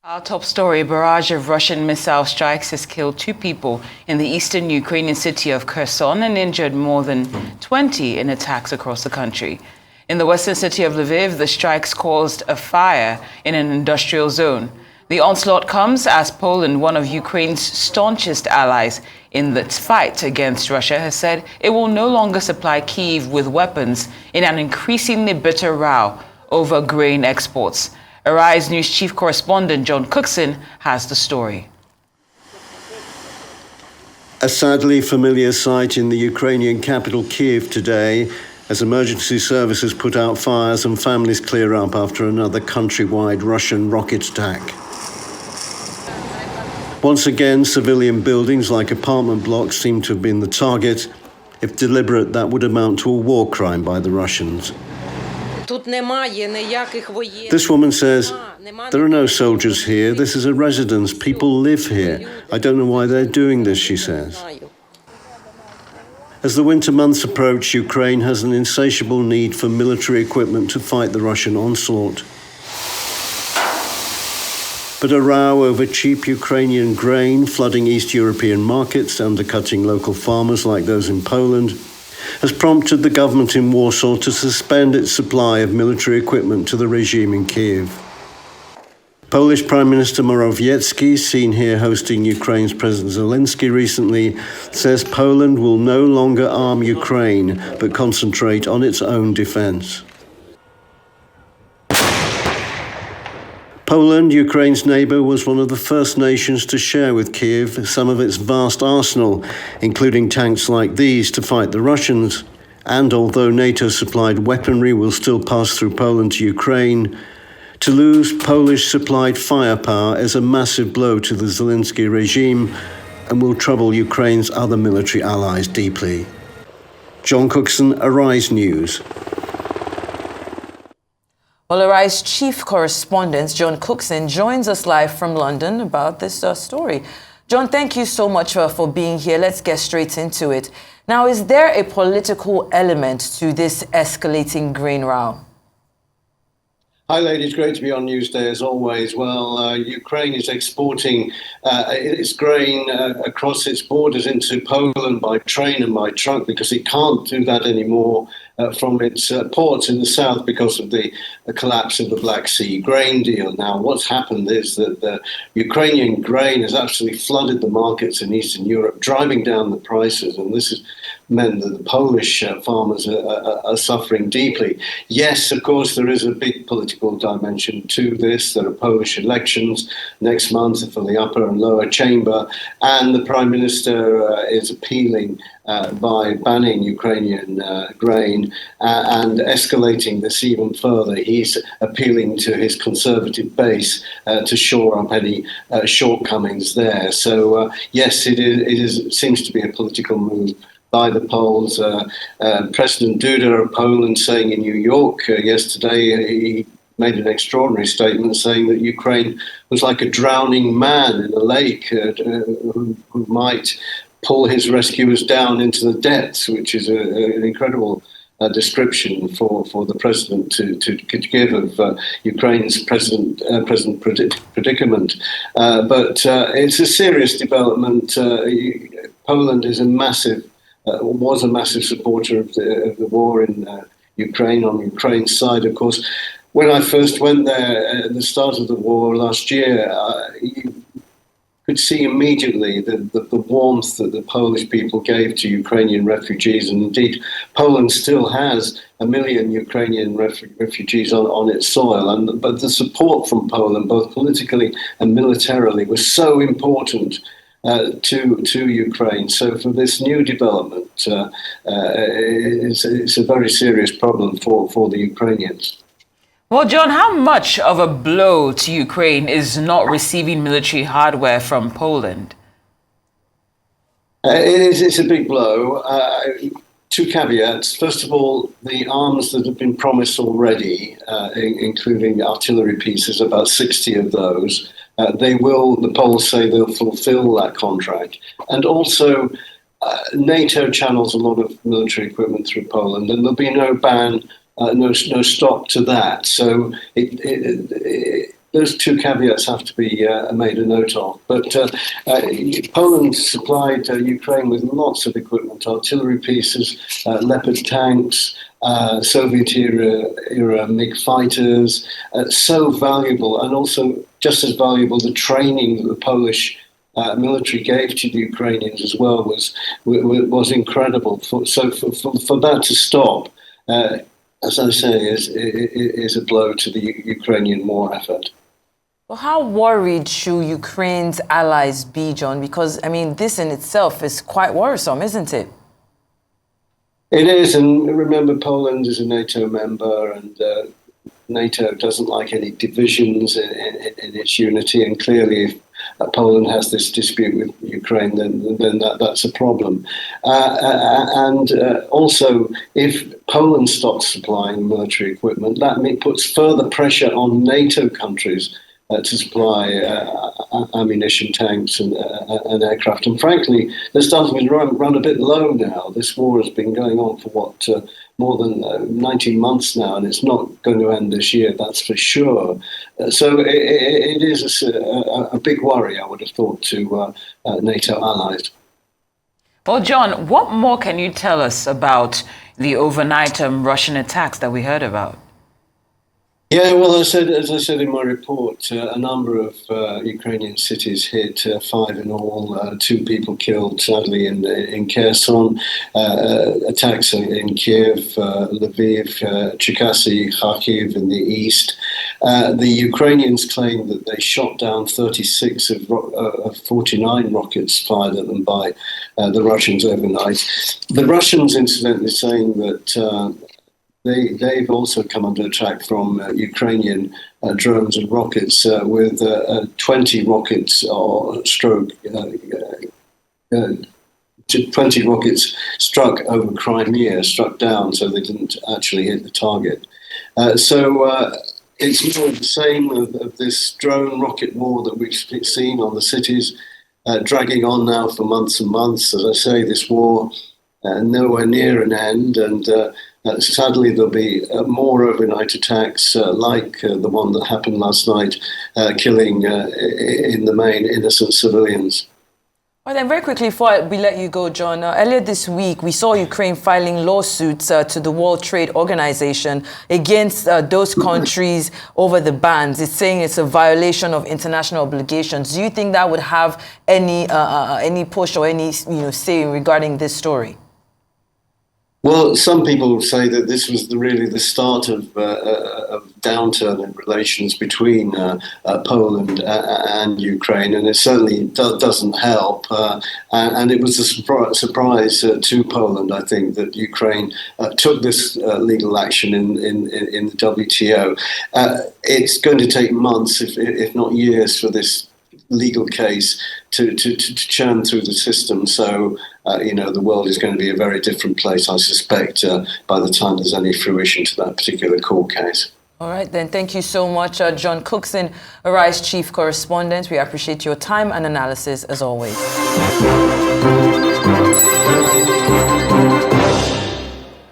Our top story, a barrage of Russian missile strikes has killed 2 people in the eastern Ukrainian city of Kherson and injured more than 20 in attacks across the country. In the western city of Lviv, the strikes caused a fire in an industrial zone. The onslaught comes as Poland, one of Ukraine's staunchest allies in the fight against Russia, has said it will no longer supply Kyiv with weapons in an increasingly bitter row over grain exports. Arise News chief correspondent John Cookson has the story. A sadly familiar sight in the Ukrainian capital Kyiv today, as emergency services put out fires and families clear up after another countrywide Russian rocket attack. Once again, civilian buildings like apartment blocks seem to have been the target. If deliberate, that would amount to a war crime by the Russians. This woman says, "There are no soldiers here. This is a residence. People live here. I don't know why they're doing this," she says. As the winter months approach, Ukraine has an insatiable need for military equipment to fight the Russian onslaught. But a row over cheap Ukrainian grain flooding East European markets, undercutting local farmers like those in Poland, has prompted the government in Warsaw to suspend its supply of military equipment to the regime in Kyiv. Polish Prime Minister Morawiecki, seen here hosting Ukraine's President Zelensky recently, says Poland will no longer arm Ukraine but concentrate on its own defense. Poland, Ukraine's neighbor, was one of the first nations to share with Kyiv some of its vast arsenal, including tanks like these to fight the Russians. And although NATO-supplied weaponry will still pass through Poland to Ukraine, to lose Polish-supplied firepower is a massive blow to the Zelensky regime and will trouble Ukraine's other military allies deeply. John Cookson, Arise News. Well, Arise chief correspondent John Cookson joins us live from London about this story. John, thank you so much for being here. Let's get straight into it. Now, is there a political element to this escalating grain row? Hi, ladies. Great to be on Newsday as always. Well, Ukraine is exporting its grain across its borders into Poland by train and by truck because it can't do that anymore from its ports in the south because of the collapse of the Black Sea grain deal. Now, what's happened is that the Ukrainian grain has absolutely flooded the markets in Eastern Europe, driving down the prices, and this has meant that the Polish farmers are suffering deeply. Yes, of course, there is a big political dimension to this. There are Polish elections next month for the upper and lower chamber, and the Prime Minister is appealing by banning Ukrainian grain and escalating this even further. He's appealing to his conservative base to shore up any shortcomings there. So, yes, it seems to be a political move by the Poles. President Duda of Poland saying in New York yesterday, he made an extraordinary statement saying that Ukraine was like a drowning man in a lake who might pull his rescuers down into the depths, which is an incredible description for the president to give of Ukraine's present predicament. But it's a serious development. Poland is was a massive supporter of the war in Ukraine, on Ukraine's side, of course. When I first went there at the start of the war last year, you could see immediately the warmth that the Polish people gave to Ukrainian refugees. And indeed, Poland still has 1 million Ukrainian refugees on its soil. But the support from Poland, both politically and militarily, was so important to Ukraine. So for this new development, it's a very serious problem for the Ukrainians. Well, John, how much of a blow to Ukraine is not receiving military hardware from Poland? It's a big blow. Two caveats. First of all, the arms that have been promised already, including artillery pieces, about 60 of those, the Poles say they'll fulfill that contract. And also, NATO channels a lot of military equipment through Poland, and there'll be no ban no stop to that. So those two caveats have to be made a note of. But Poland supplied Ukraine with lots of equipment, artillery pieces, Leopard tanks, Soviet-era MiG fighters, so valuable, and also just as valuable, the training that the Polish military gave to the Ukrainians as well was incredible. For that to stop, as I say, is a blow to the Ukrainian war effort. Well, how worried should Ukraine's allies be, John? Because, I mean, this in itself is quite worrisome, isn't it? It is, and remember, Poland is a NATO member, and NATO doesn't like any divisions in its unity, and clearly if Poland has this dispute with Ukraine, then that's a problem. And also, if Poland stops supplying military equipment, that puts further pressure on NATO countries to supply ammunition, tanks, and aircraft. And frankly, they're starting to run a bit low now. This war has been going on for more than 19 months now, and it's not going to end this year, that's for sure. So it is a big worry, I would have thought, to NATO allies. Well, John, what more can you tell us about the overnight Russian attacks that we heard about? Yeah, well, as I said in my report, a number of Ukrainian cities hit, 5 in all, 2 people killed, sadly, in Kherson, attacks in Kiev, Lviv, Cherkasy, Kharkiv in the east. The Ukrainians claim that they shot down 36 of 49 rockets fired at them by the Russians overnight. The Russians, incidentally, saying that they've also come under attack from Ukrainian drones and rockets with 20 rockets or 20 rockets struck over Crimea, struck down, so they didn't actually hit the target. So it's more of the same of this drone rocket war that we've seen on the cities, dragging on now for months and months. As I say, this war nowhere near an end, and sadly, there'll be more overnight attacks like the one that happened last night, killing in the main innocent civilians. Well, then very quickly before we let you go, John, earlier this week, we saw Ukraine filing lawsuits to the World Trade Organization against those countries over the bans. It's saying it's a violation of international obligations. Do you think that would have any push or any say regarding this story? Well, some people say that this was really the start of downturn in relations between Poland and Ukraine, and it certainly doesn't help. And it was a surprise to Poland, I think, that Ukraine took this legal action in the WTO. It's going to take months, if not years, for this legal case to churn through the system. So, the world is going to be a very different place, I suspect, by the time there's any fruition to that particular court case. All right, then. Thank you so much, John Cookson, Arise Chief Correspondent. We appreciate your time and analysis, as always.